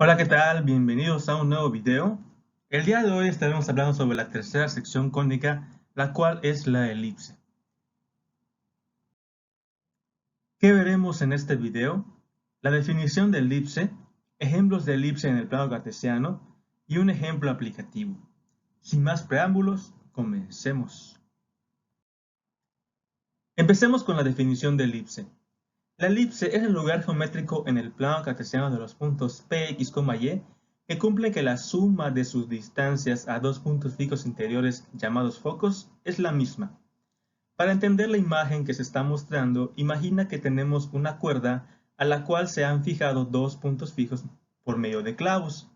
Hola, ¿qué tal? Bienvenidos a un nuevo video. El día de hoy estaremos hablando sobre la tercera sección cónica, la cual es la elipse. ¿Qué veremos en este video? La definición de elipse, ejemplos de elipse en el plano cartesiano y un ejemplo aplicativo. Sin más preámbulos, comencemos. Empecemos con la definición de elipse. La elipse es el lugar geométrico en el plano cartesiano de los puntos P, X, Y que cumplen que la suma de sus distancias a dos puntos fijos interiores llamados focos es la misma. Para entender la imagen que se está mostrando, imagina que tenemos una cuerda a la cual se han fijado dos puntos fijos por medio de clavos.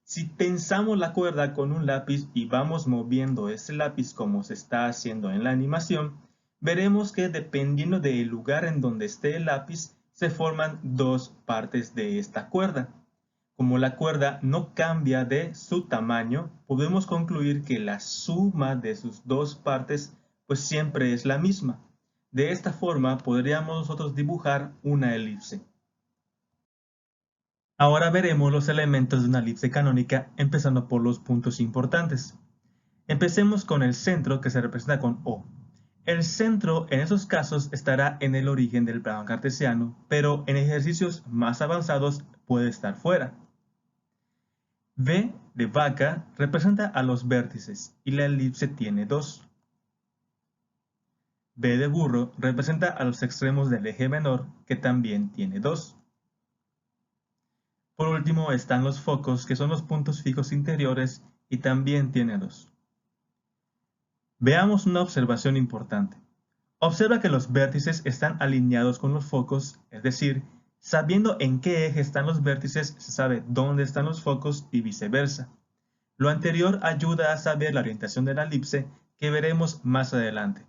Si tensamos la cuerda con un lápiz y vamos moviendo ese lápiz como se está haciendo en la animación, veremos que dependiendo del lugar en donde esté el lápiz, se forman dos partes de esta cuerda. Como la cuerda no cambia de su tamaño, podemos concluir que la suma de sus dos partes pues siempre es la misma. De esta forma podríamos nosotros dibujar una elipse. Ahora veremos los elementos de una elipse canónica, empezando por los puntos importantes. Empecemos con el centro, que se representa con O. El centro en esos casos estará en el origen del plano cartesiano, pero en ejercicios más avanzados puede estar fuera. V de vaca representa a los vértices y la elipse tiene dos. B de burro representa a los extremos del eje menor, que también tiene dos. Por último están los focos, que son los puntos fijos interiores y también tiene dos. Veamos una observación importante. Observa que los vértices están alineados con los focos, es decir, sabiendo en qué eje están los vértices, se sabe dónde están los focos y viceversa. Lo anterior ayuda a saber la orientación de la elipse, que veremos más adelante.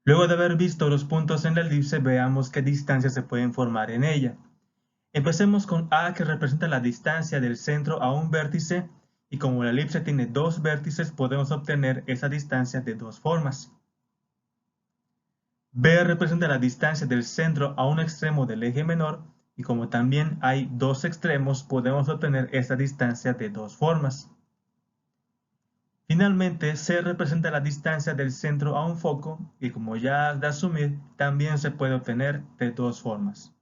Luego de haber visto los puntos en la elipse, veamos qué distancias se pueden formar en ella. Empecemos con A, que representa la distancia del centro a un vértice, y como la elipse tiene dos vértices, podemos obtener esa distancia de dos formas. B representa la distancia del centro a un extremo del eje menor, y como también hay dos extremos, podemos obtener esta distancia de dos formas. Finalmente, C representa la distancia del centro a un foco, y como ya has de asumir, también se puede obtener de dos formas.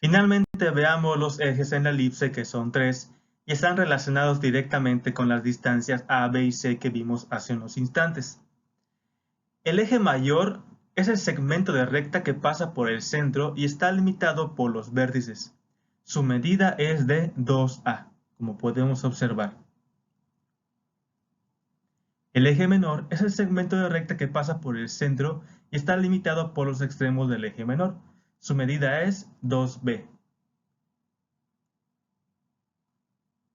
Finalmente, veamos los ejes en la elipse, que son tres, y están relacionados directamente con las distancias A, B y C que vimos hace unos instantes. El eje mayor es el segmento de recta que pasa por el centro y está limitado por los vértices. Su medida es de 2A, como podemos observar. El eje menor es el segmento de recta que pasa por el centro y está limitado por los extremos del eje menor. Su medida es 2B.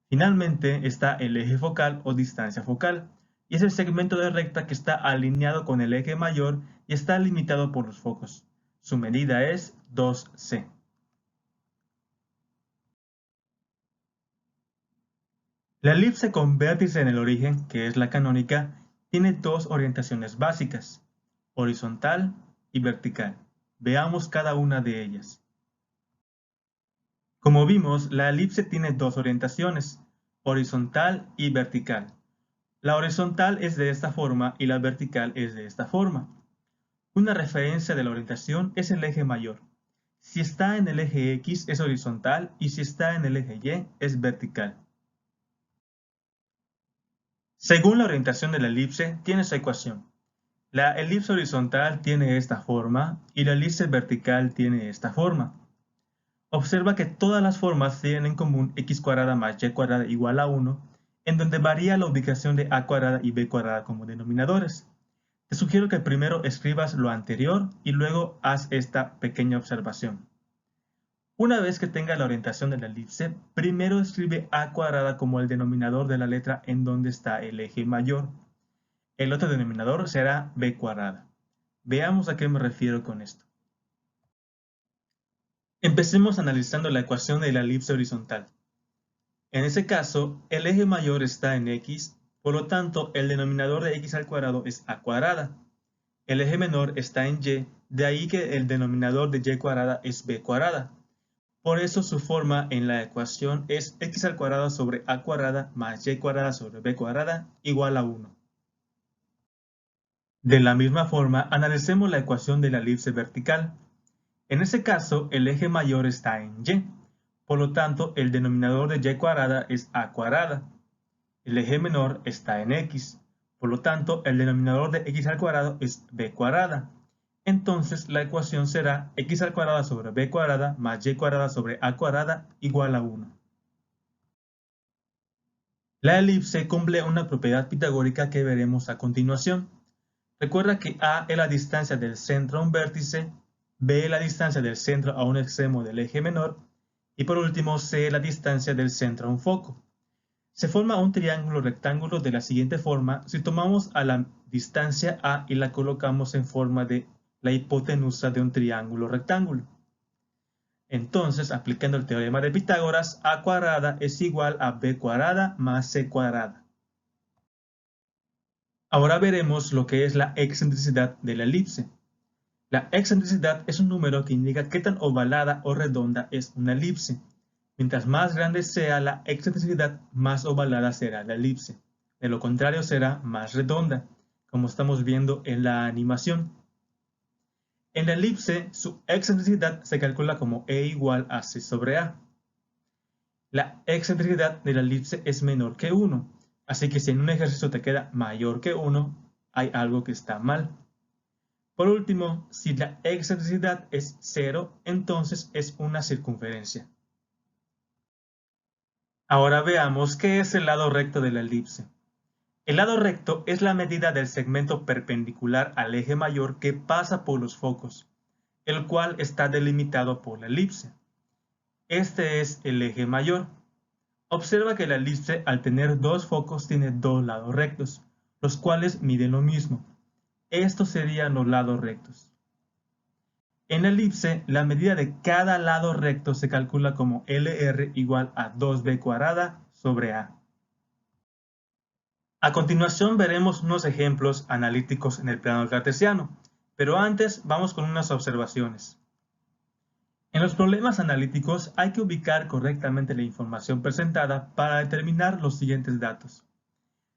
Finalmente está el eje focal o distancia focal, y es el segmento de recta que está alineado con el eje mayor y está limitado por los focos. Su medida es 2C. La elipse con vértice en el origen, que es la canónica, tiene dos orientaciones básicas, horizontal y vertical. Veamos cada una de ellas. Como vimos, la elipse tiene dos orientaciones, horizontal y vertical. La horizontal es de esta forma y la vertical es de esta forma. Una referencia de la orientación es el eje mayor. Si está en el eje X es horizontal y si está en el eje Y es vertical. Según la orientación de la elipse, tiene su ecuación. La elipse horizontal tiene esta forma y la elipse vertical tiene esta forma. Observa que todas las formas tienen en común x cuadrada más y cuadrada igual a 1, en donde varía la ubicación de a cuadrada y b cuadrada como denominadores. Te sugiero que primero escribas lo anterior y luego haz esta pequeña observación. Una vez que tenga la orientación de la elipse, primero escribe a cuadrada como el denominador de la letra en donde está el eje mayor. El otro denominador será b cuadrada. Veamos a qué me refiero con esto. Empecemos analizando la ecuación de la elipse horizontal. En ese caso, el eje mayor está en x, por lo tanto, el denominador de x al cuadrado es a cuadrada. El eje menor está en y, de ahí que el denominador de y cuadrada es b cuadrada. Por eso su forma en la ecuación es x al cuadrado sobre a cuadrada más y cuadrada sobre b cuadrada igual a 1. De la misma forma, analicemos la ecuación de la elipse vertical. En ese caso, el eje mayor está en y, por lo tanto, el denominador de y cuadrada es a cuadrada. El eje menor está en x, por lo tanto, el denominador de x al cuadrado es b cuadrada. Entonces, la ecuación será x al cuadrado sobre b cuadrada más y cuadrada sobre a cuadrada igual a 1. La elipse cumple una propiedad pitagórica que veremos a continuación. Recuerda que a es la distancia del centro a un vértice, b es la distancia del centro a un extremo del eje menor y por último c es la distancia del centro a un foco. Se forma un triángulo rectángulo de la siguiente forma si tomamos a la distancia a y la colocamos en forma de la hipotenusa de un triángulo rectángulo. Entonces, aplicando el teorema de Pitágoras, a cuadrada es igual a b cuadrada más c cuadrada. Ahora veremos lo que es la excentricidad de la elipse. La excentricidad es un número que indica qué tan ovalada o redonda es una elipse. Mientras más grande sea la excentricidad, más ovalada será la elipse. De lo contrario será más redonda, como estamos viendo en la animación. En la elipse, su excentricidad se calcula como E igual a C sobre A. La excentricidad de la elipse es menor que 1, así que si en un ejercicio te queda mayor que 1, hay algo que está mal. Por último, si la excentricidad es 0, entonces es una circunferencia. Ahora veamos qué es el lado recto de la elipse. El lado recto es la medida del segmento perpendicular al eje mayor que pasa por los focos, el cual está delimitado por la elipse. Este es el eje mayor. Observa que la elipse al tener dos focos tiene dos lados rectos, los cuales miden lo mismo. Estos serían los lados rectos. En la elipse, la medida de cada lado recto se calcula como LR igual a 2b cuadrada sobre A. A continuación veremos unos ejemplos analíticos en el plano cartesiano, pero antes vamos con unas observaciones. En los problemas analíticos hay que ubicar correctamente la información presentada para determinar los siguientes datos: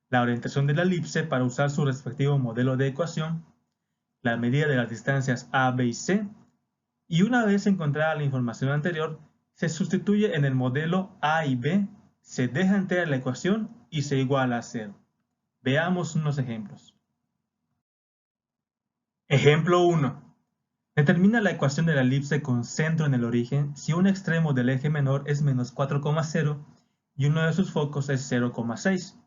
la orientación de la elipse para usar su respectivo modelo de ecuación, la medida de las distancias A, B y C, y una vez encontrada la información anterior, se sustituye en el modelo A y B, se deja entera la ecuación y se iguala a 0. Veamos unos ejemplos. Ejemplo 1. Determina la ecuación de la elipse con centro en el origen si un extremo del eje menor es menos 4,0 y uno de sus focos es 0,6.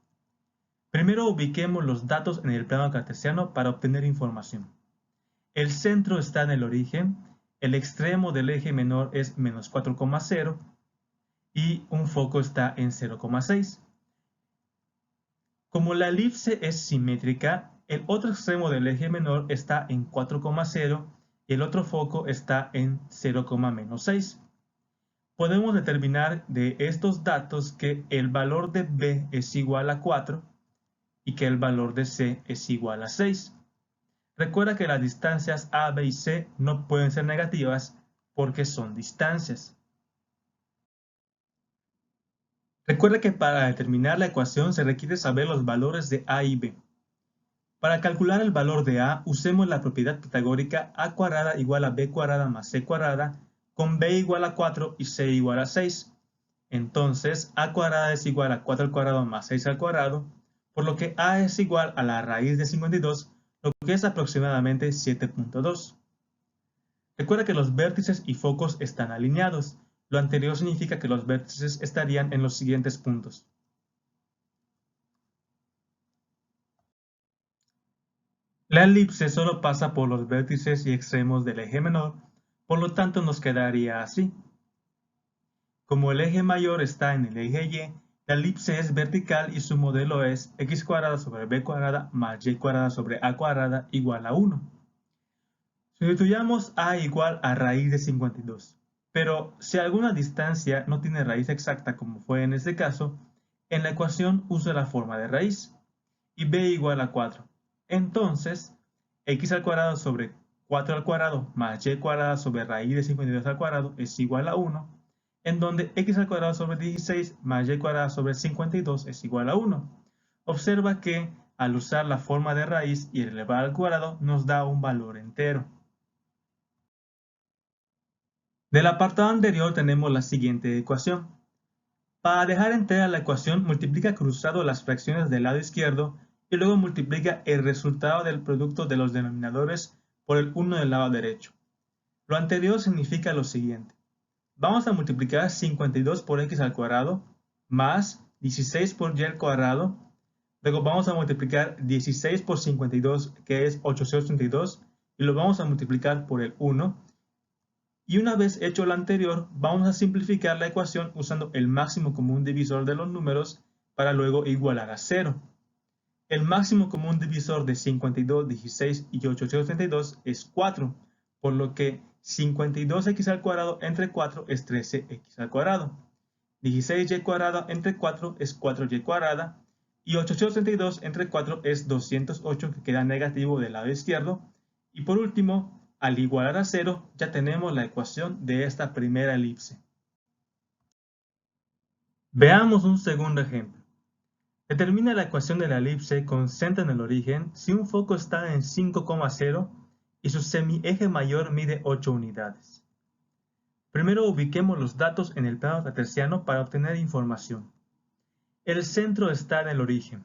Primero ubiquemos los datos en el plano cartesiano para obtener información. El centro está en el origen, el extremo del eje menor es menos 4,0 y un foco está en 0,6. Como la elipse es simétrica, el otro extremo del eje menor está en 4,0 y el otro foco está en 0,6. Podemos determinar de estos datos que el valor de B es igual a 4 y que el valor de C es igual a 6. Recuerda que las distancias A, B y C no pueden ser negativas porque son distancias. Recuerda que para determinar la ecuación se requiere saber los valores de A y B. Para calcular el valor de A, usemos la propiedad pitagórica A cuadrada igual a B cuadrada más C cuadrada, con B igual a 4 y C igual a 6. Entonces, A cuadrada es igual a 4 al cuadrado más 6 al cuadrado, por lo que A es igual a la raíz de 52, lo que es aproximadamente 7.2. Recuerda que los vértices y focos están alineados. Lo anterior significa que los vértices estarían en los siguientes puntos. La elipse solo pasa por los vértices y extremos del eje menor, por lo tanto nos quedaría así. Como el eje mayor está en el eje Y, la elipse es vertical y su modelo es x cuadrada sobre b cuadrada más y cuadrada sobre a cuadrada igual a 1. Sustituyamos a igual a raíz de 52, pero si alguna distancia no tiene raíz exacta como fue en este caso, en la ecuación uso la forma de raíz y b igual a 4. Entonces, x al cuadrado sobre 4 al cuadrado más y cuadrada sobre raíz de 52 al cuadrado es igual a 1, en donde x al cuadrado sobre 16 más y cuadrado sobre 52 es igual a 1. Observa que al usar la forma de raíz y elevar al cuadrado nos da un valor entero. Del apartado anterior tenemos la siguiente ecuación. Para dejar entera la ecuación, multiplica cruzado las fracciones del lado izquierdo y luego multiplica el resultado del producto de los denominadores por el 1 del lado derecho. Lo anterior significa lo siguiente. Vamos a multiplicar 52 por x al cuadrado más 16 por y al cuadrado. Luego vamos a multiplicar 16 por 52, que es 832, y lo vamos a multiplicar por el 1. Y una vez hecho lo anterior, vamos a simplificar la ecuación usando el máximo común divisor de los números para luego igualar a 0. El máximo común divisor de 52, 16 y 832 es 4, por lo que 52x al cuadrado entre 4 es 13x al cuadrado. 16y cuadrada entre 4 es 4y cuadrada. Y 832 entre 4 es 208, que queda negativo del lado izquierdo. Y por último, al igualar a 0, ya tenemos la ecuación de esta primera elipse. Veamos un segundo ejemplo. Determina la ecuación de la elipse con centro en el origen si un foco está en 5,0 y su semieje mayor mide 8 unidades. Primero ubiquemos los datos en el plano cartesiano para obtener información. El centro está en el origen.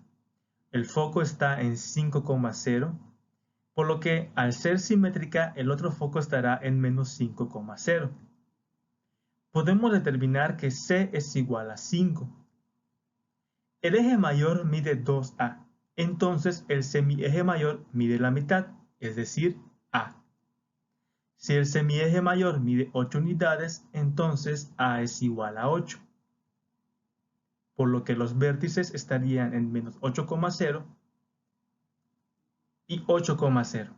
El foco está en 5,0, por lo que al ser simétrica el otro foco estará en menos 5,0. Podemos determinar que C es igual a 5. El eje mayor mide 2A, entonces el semieje mayor mide la mitad, es decir, A. Si el semieje mayor mide 8 unidades, entonces A es igual a 8. Por lo que los vértices estarían en menos 8,0 y 8,0.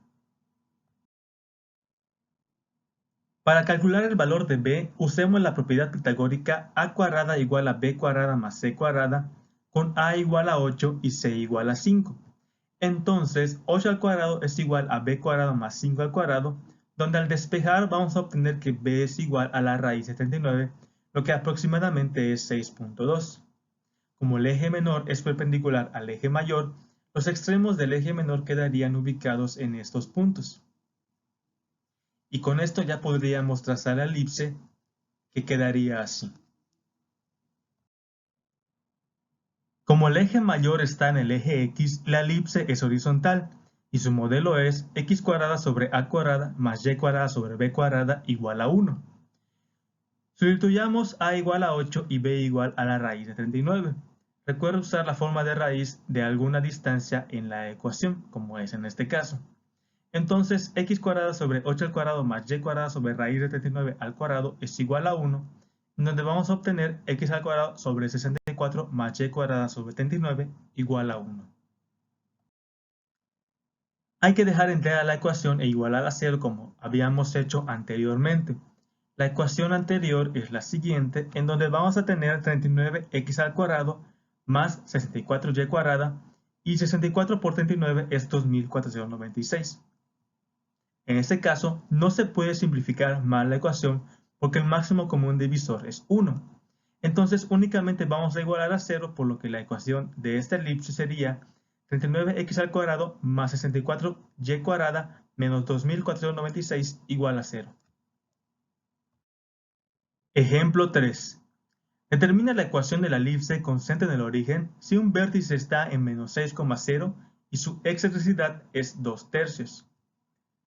Para calcular el valor de b, usemos la propiedad pitagórica a cuadrada igual a b cuadrada más c cuadrada, con a igual a 8 y c igual a 5. Entonces, 8 al cuadrado es igual a b cuadrado más 5 al cuadrado, donde al despejar vamos a obtener que b es igual a la raíz de 39, lo que aproximadamente es 6.2. Como el eje menor es perpendicular al eje mayor, los extremos del eje menor quedarían ubicados en estos puntos. Y con esto ya podríamos trazar la elipse, que quedaría así. Como el eje mayor está en el eje X, la elipse es horizontal y su modelo es x cuadrada sobre a cuadrada más y cuadrada sobre b cuadrada igual a 1. Sustituyamos a igual a 8 y b igual a la raíz de 39. Recuerda usar la forma de raíz de alguna distancia en la ecuación, como es en este caso. Entonces, x cuadrada sobre 8 al cuadrado más y cuadrada sobre raíz de 39 al cuadrado es igual a 1, donde vamos a obtener x al cuadrado sobre 64 más y cuadrada sobre 39 igual a 1. Hay que dejar entera la ecuación e igualar a 0 como habíamos hecho anteriormente. La ecuación anterior es la siguiente, en donde vamos a tener 39x al cuadrado más 64y cuadrada, y 64 por 39 es 2496. En este caso, no se puede simplificar más la ecuación porque el máximo común divisor es 1. Entonces únicamente vamos a igualar a 0, por lo que la ecuación de esta elipse sería 39x al cuadrado más 64y cuadrada menos 2496 igual a 0. Ejemplo 3. Determina la ecuación de la elipse con centro en el origen si un vértice está en menos 6,0 y su excentricidad es 2/3.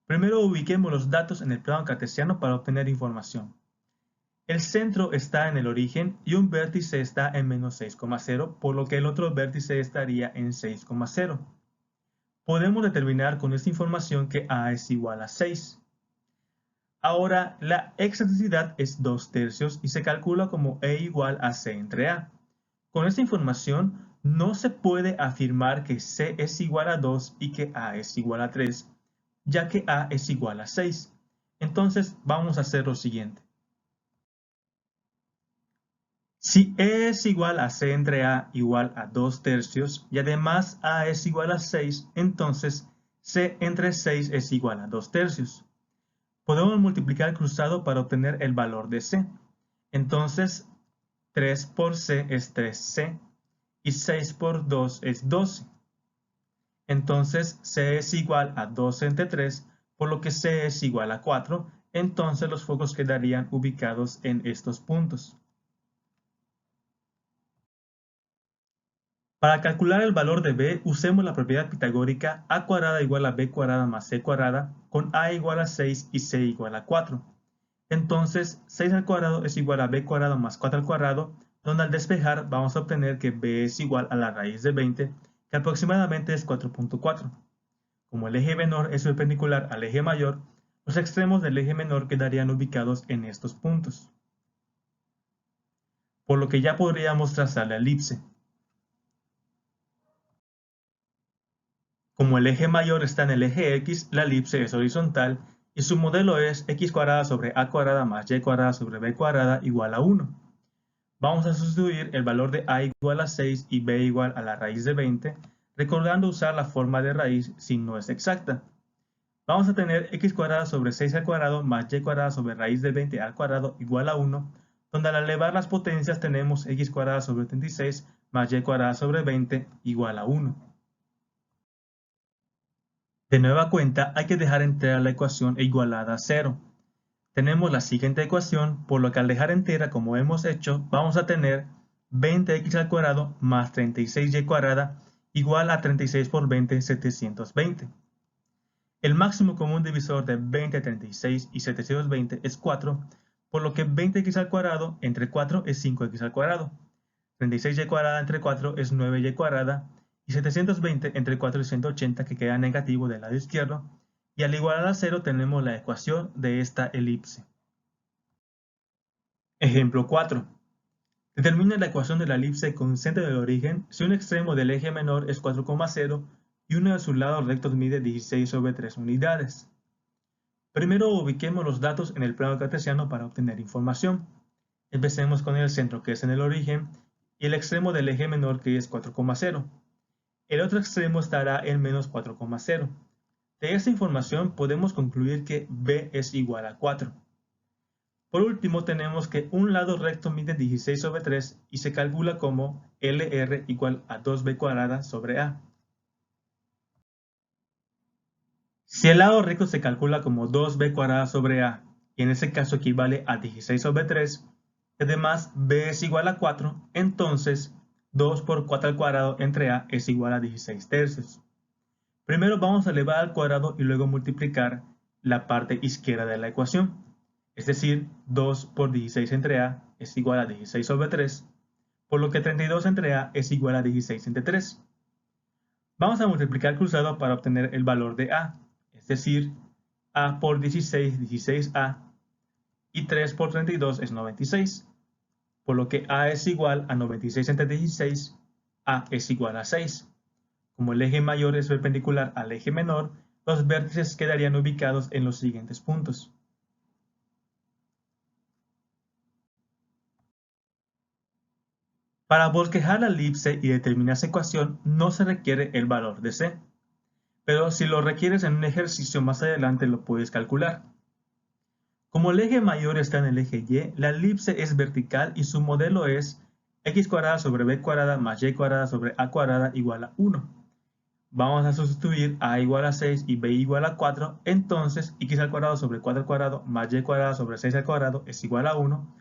Primero ubiquemos los datos en el plano cartesiano para obtener información. El centro está en el origen y un vértice está en menos 6,0, por lo que el otro vértice estaría en 6,0. Podemos determinar con esta información que A es igual a 6. Ahora, la excentricidad es 2/3 y se calcula como E igual a C entre A. Con esta información, no se puede afirmar que C es igual a 2 y que A es igual a 3, ya que A es igual a 6. Entonces vamos a hacer lo siguiente. Si E es igual a C entre A igual a 2/3 y además A es igual a 6, entonces C entre 6 es igual a 2/3. Podemos multiplicar cruzado para obtener el valor de C. Entonces 3 por c es 3c y 6 por 2 es 12. Entonces c es igual a 12 entre 3, por lo que c es igual a 4. Entonces los focos quedarían ubicados en estos puntos. Para calcular el valor de b, usemos la propiedad pitagórica a cuadrada igual a b cuadrada más c cuadrada, con a igual a 6 y c igual a 4. Entonces 6 al cuadrado es igual a b cuadrado más 4 al cuadrado, donde al despejar vamos a obtener que b es igual a la raíz de 20, que aproximadamente es 4.4. Como el eje menor es perpendicular al eje mayor, los extremos del eje menor quedarían ubicados en estos puntos. Por lo que ya podríamos trazar la elipse. Como el eje mayor está en el eje X, la elipse es horizontal y su modelo es x cuadrada sobre a cuadrada más y cuadrada sobre b cuadrada igual a 1. Vamos a sustituir el valor de a igual a 6 y b igual a la raíz de 20, recordando usar la forma de raíz si no es exacta. Vamos a tener x cuadrada sobre 6 al cuadrado más y cuadrada sobre raíz de 20 al cuadrado igual a 1, donde al elevar las potencias tenemos x cuadrada sobre 36 más y cuadrada sobre 20 igual a 1. De nueva cuenta, hay que dejar entera la ecuación igualada a 0. Tenemos la siguiente ecuación, por lo que al dejar entera como hemos hecho, vamos a tener 20x al cuadrado más 36y cuadrada igual a 36 por 20, 720. El máximo común divisor de 20, 36 y 720 es 4, por lo que 20x al cuadrado entre 4 es 5x al cuadrado. 36y cuadrada entre 4 es 9y cuadrada y 720 entre 4 es 180, que queda negativo del lado izquierdo, y al igualar a 0 tenemos la ecuación de esta elipse. Ejemplo 4. Determina la ecuación de la elipse con centro del origen si un extremo del eje menor es 4,0 y uno de sus lados rectos mide 16 sobre 3 unidades. Primero ubiquemos los datos en el plano cartesiano para obtener información. Empecemos con el centro, que es en el origen, y el extremo del eje menor, que es 4,0. El otro extremo estará en menos 4,0. De esta información podemos concluir que b es igual a 4. Por último, tenemos que un lado recto mide 16 sobre 3 y se calcula como LR igual a 2b cuadrada sobre a. Si el lado recto se calcula como 2b cuadrada sobre a, y en ese caso equivale a 16 sobre 3, y además b es igual a 4, entonces 2 por 4 al cuadrado entre a es igual a 16 tercios. Primero vamos a elevar al cuadrado y luego multiplicar la parte izquierda de la ecuación. Es decir, 2 por 16 entre a es igual a 16 sobre 3, por lo que 32 entre a es igual a 16 entre 3. Vamos a multiplicar cruzado para obtener el valor de a, es decir, a por 16, 16a, y 3 por 32 es 96, por lo que a es igual a 96 entre 16, a es igual a 6. Como el eje mayor es perpendicular al eje menor, los vértices quedarían ubicados en los siguientes puntos. Para bosquejar la elipse y determinar esa ecuación no se requiere el valor de c, pero si lo requieres en un ejercicio más adelante lo puedes calcular. Como el eje mayor está en el eje y, la elipse es vertical y su modelo es x cuadrada sobre b cuadrada más y cuadrada sobre a cuadrada igual a 1. Vamos a sustituir a igual a 6 y b igual a 4, entonces x al cuadrado sobre 4 al cuadrado más y cuadrado sobre 6 al cuadrado es igual a 1,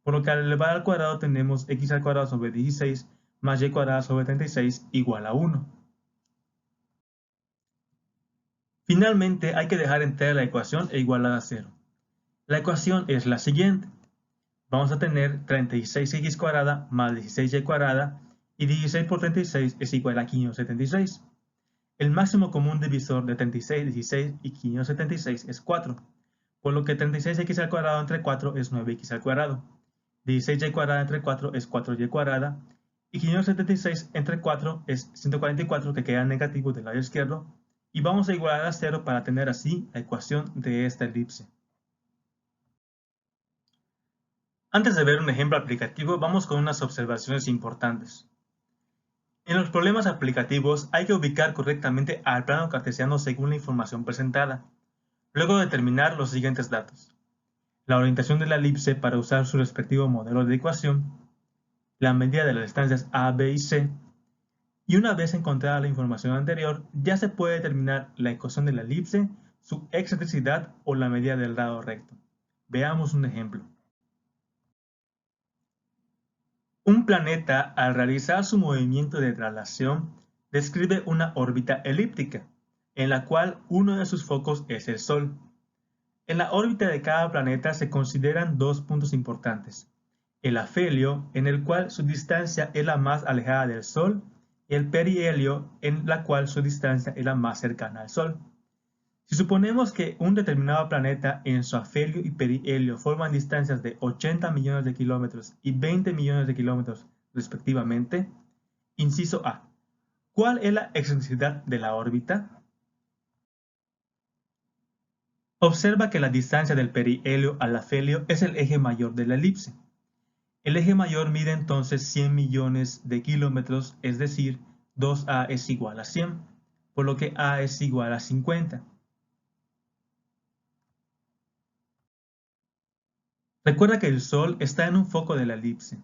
por lo que al elevar al cuadrado tenemos x al cuadrado sobre 16 más y cuadrado sobre 36 igual a 1. Finalmente hay que dejar entera la ecuación e igualar a 0. La ecuación es la siguiente. Vamos a tener 36x cuadrada más 16y cuadrada y 16 por 36 es igual a 576. El máximo común divisor de 36, 16 y 576 es 4, por lo que 36x al cuadrado entre 4 es 9x al cuadrado. 16y cuadrada entre 4 es 4y cuadrada y 576 entre 4 es 144, que queda negativo del lado izquierdo, y vamos a igualar a 0 para tener así la ecuación de esta elipse. Antes de ver un ejemplo aplicativo, vamos con unas observaciones importantes. En los problemas aplicativos hay que ubicar correctamente al plano cartesiano según la información presentada. Luego determinar los siguientes datos. la orientación de la elipse para usar su respectivo modelo de ecuación, la medida de las distancias A, B y C, y una vez encontrada la información anterior, ya se puede determinar la ecuación de la elipse, su excentricidad o la medida del lado recto. Veamos un ejemplo. Un planeta, al realizar su movimiento de traslación, describe una órbita elíptica, en la cual uno de sus focos es el Sol. En la órbita de cada planeta se consideran dos puntos importantes: el afelio, en el cual su distancia es la más alejada del Sol, y el perihelio, en la cual su distancia es la más cercana al Sol. Si suponemos que un determinado planeta en su afelio y perihelio forman distancias de 80 millones de kilómetros y 20 millones de kilómetros respectivamente, inciso A, ¿cuál es la excentricidad de la órbita? Observa que la distancia del perihelio al afelio es el eje mayor de la elipse. El eje mayor mide entonces 100 millones de kilómetros, es decir, 2A es igual a 100, por lo que A es igual a 50. Recuerda que el Sol está en un foco de la elipse.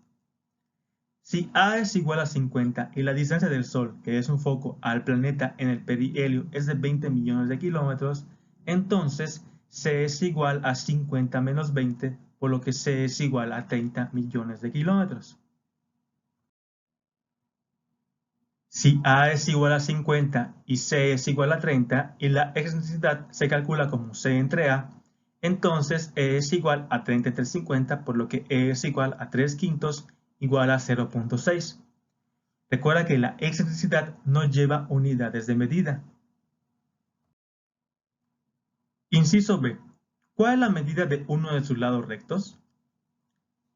Si A es igual a 50 y la distancia del Sol, que es un foco, al planeta en el perihelio es de 20 millones de kilómetros, entonces C es igual a 50 menos 20, por lo que C es igual a 30 millones de kilómetros. Si A es igual a 50 y C es igual a 30 y la excentricidad se calcula como C entre A, entonces E es igual a 30 entre 50, por lo que E es igual a 3 quintos igual a 0.6. Recuerda que la excentricidad no lleva unidades de medida. Inciso B. ¿Cuál es la medida de uno de sus lados rectos?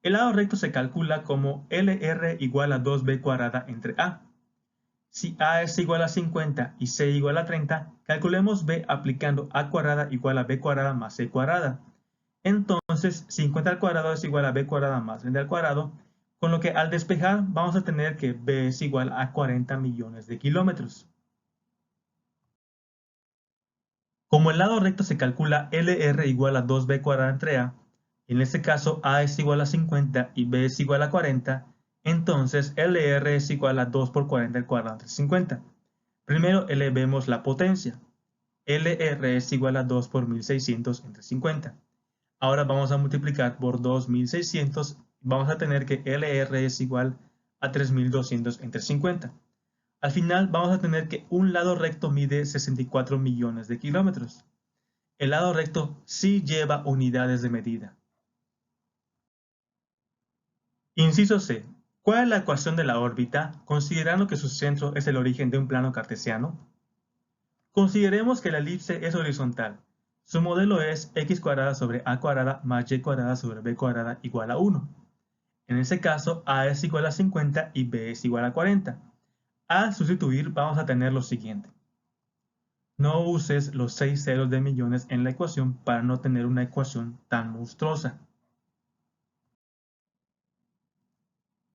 El lado recto se calcula como LR igual a 2B cuadrada entre A. Si A es igual a 50 y C igual a 30, calculemos B aplicando A cuadrada igual a B cuadrada más C cuadrada. Entonces, 50 al cuadrado es igual a B cuadrada más 20 al cuadrado, con lo que al despejar vamos a tener que B es igual a 40 millones de kilómetros. Como el lado recto se calcula LR igual a 2B cuadrada entre A, en este caso A es igual a 50 y B es igual a 40, entonces LR es igual a 2 por 40 al cuadrado entre 50. Primero elevemos la potencia. LR es igual a 2 por 1600 entre 50. Ahora vamos a multiplicar por 2600 y vamos a tener que LR es igual a 3200 entre 50. Al final vamos a tener que un lado recto mide 64 millones de kilómetros. El lado recto sí lleva unidades de medida. Inciso C. ¿Cuál es la ecuación de la órbita, considerando que su centro es el origen de un plano cartesiano? Consideremos que la elipse es horizontal. Su modelo es x cuadrada sobre a cuadrada más y cuadrada sobre b cuadrada igual a 1. En ese caso, a es igual a 50 y b es igual a 40. Al sustituir vamos a tener lo siguiente. No uses los 6 ceros de millones en la ecuación para no tener una ecuación tan monstruosa.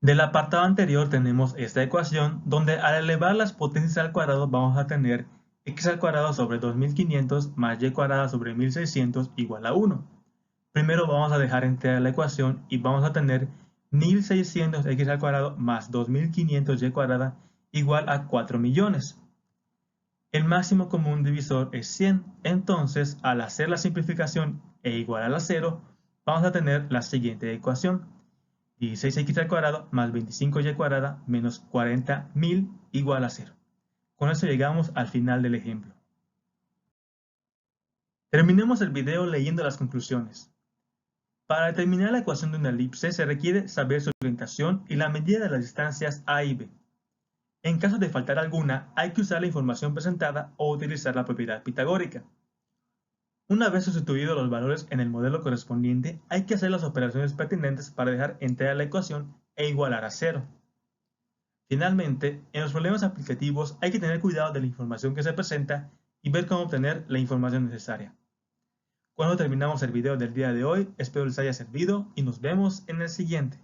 Del apartado anterior tenemos esta ecuación donde al elevar las potencias al cuadrado vamos a tener x al cuadrado sobre 2500 más y cuadrada sobre 1600 igual a 1. Primero vamos a dejar entera la ecuación y vamos a tener 1600 x al cuadrado más 2500 y cuadrada igual a 4 millones. El máximo común divisor es 100, entonces al hacer la simplificación e igual a la 0, vamos a tener la siguiente ecuación: 16x al cuadrado más 25y cuadrada menos 40.000 igual a 0. Con eso llegamos al final del ejemplo. Terminemos el video leyendo las conclusiones. Para determinar la ecuación de una elipse se requiere saber su orientación y la medida de las distancias A y B. En caso de faltar alguna, hay que usar la información presentada o utilizar la propiedad pitagórica. Una vez sustituidos los valores en el modelo correspondiente, hay que hacer las operaciones pertinentes para dejar entera la ecuación e igualar a 0. Finalmente, en los problemas aplicativos hay que tener cuidado de la información que se presenta y ver cómo obtener la información necesaria. Cuando terminamos el video del día de hoy, espero les haya servido y nos vemos en el siguiente.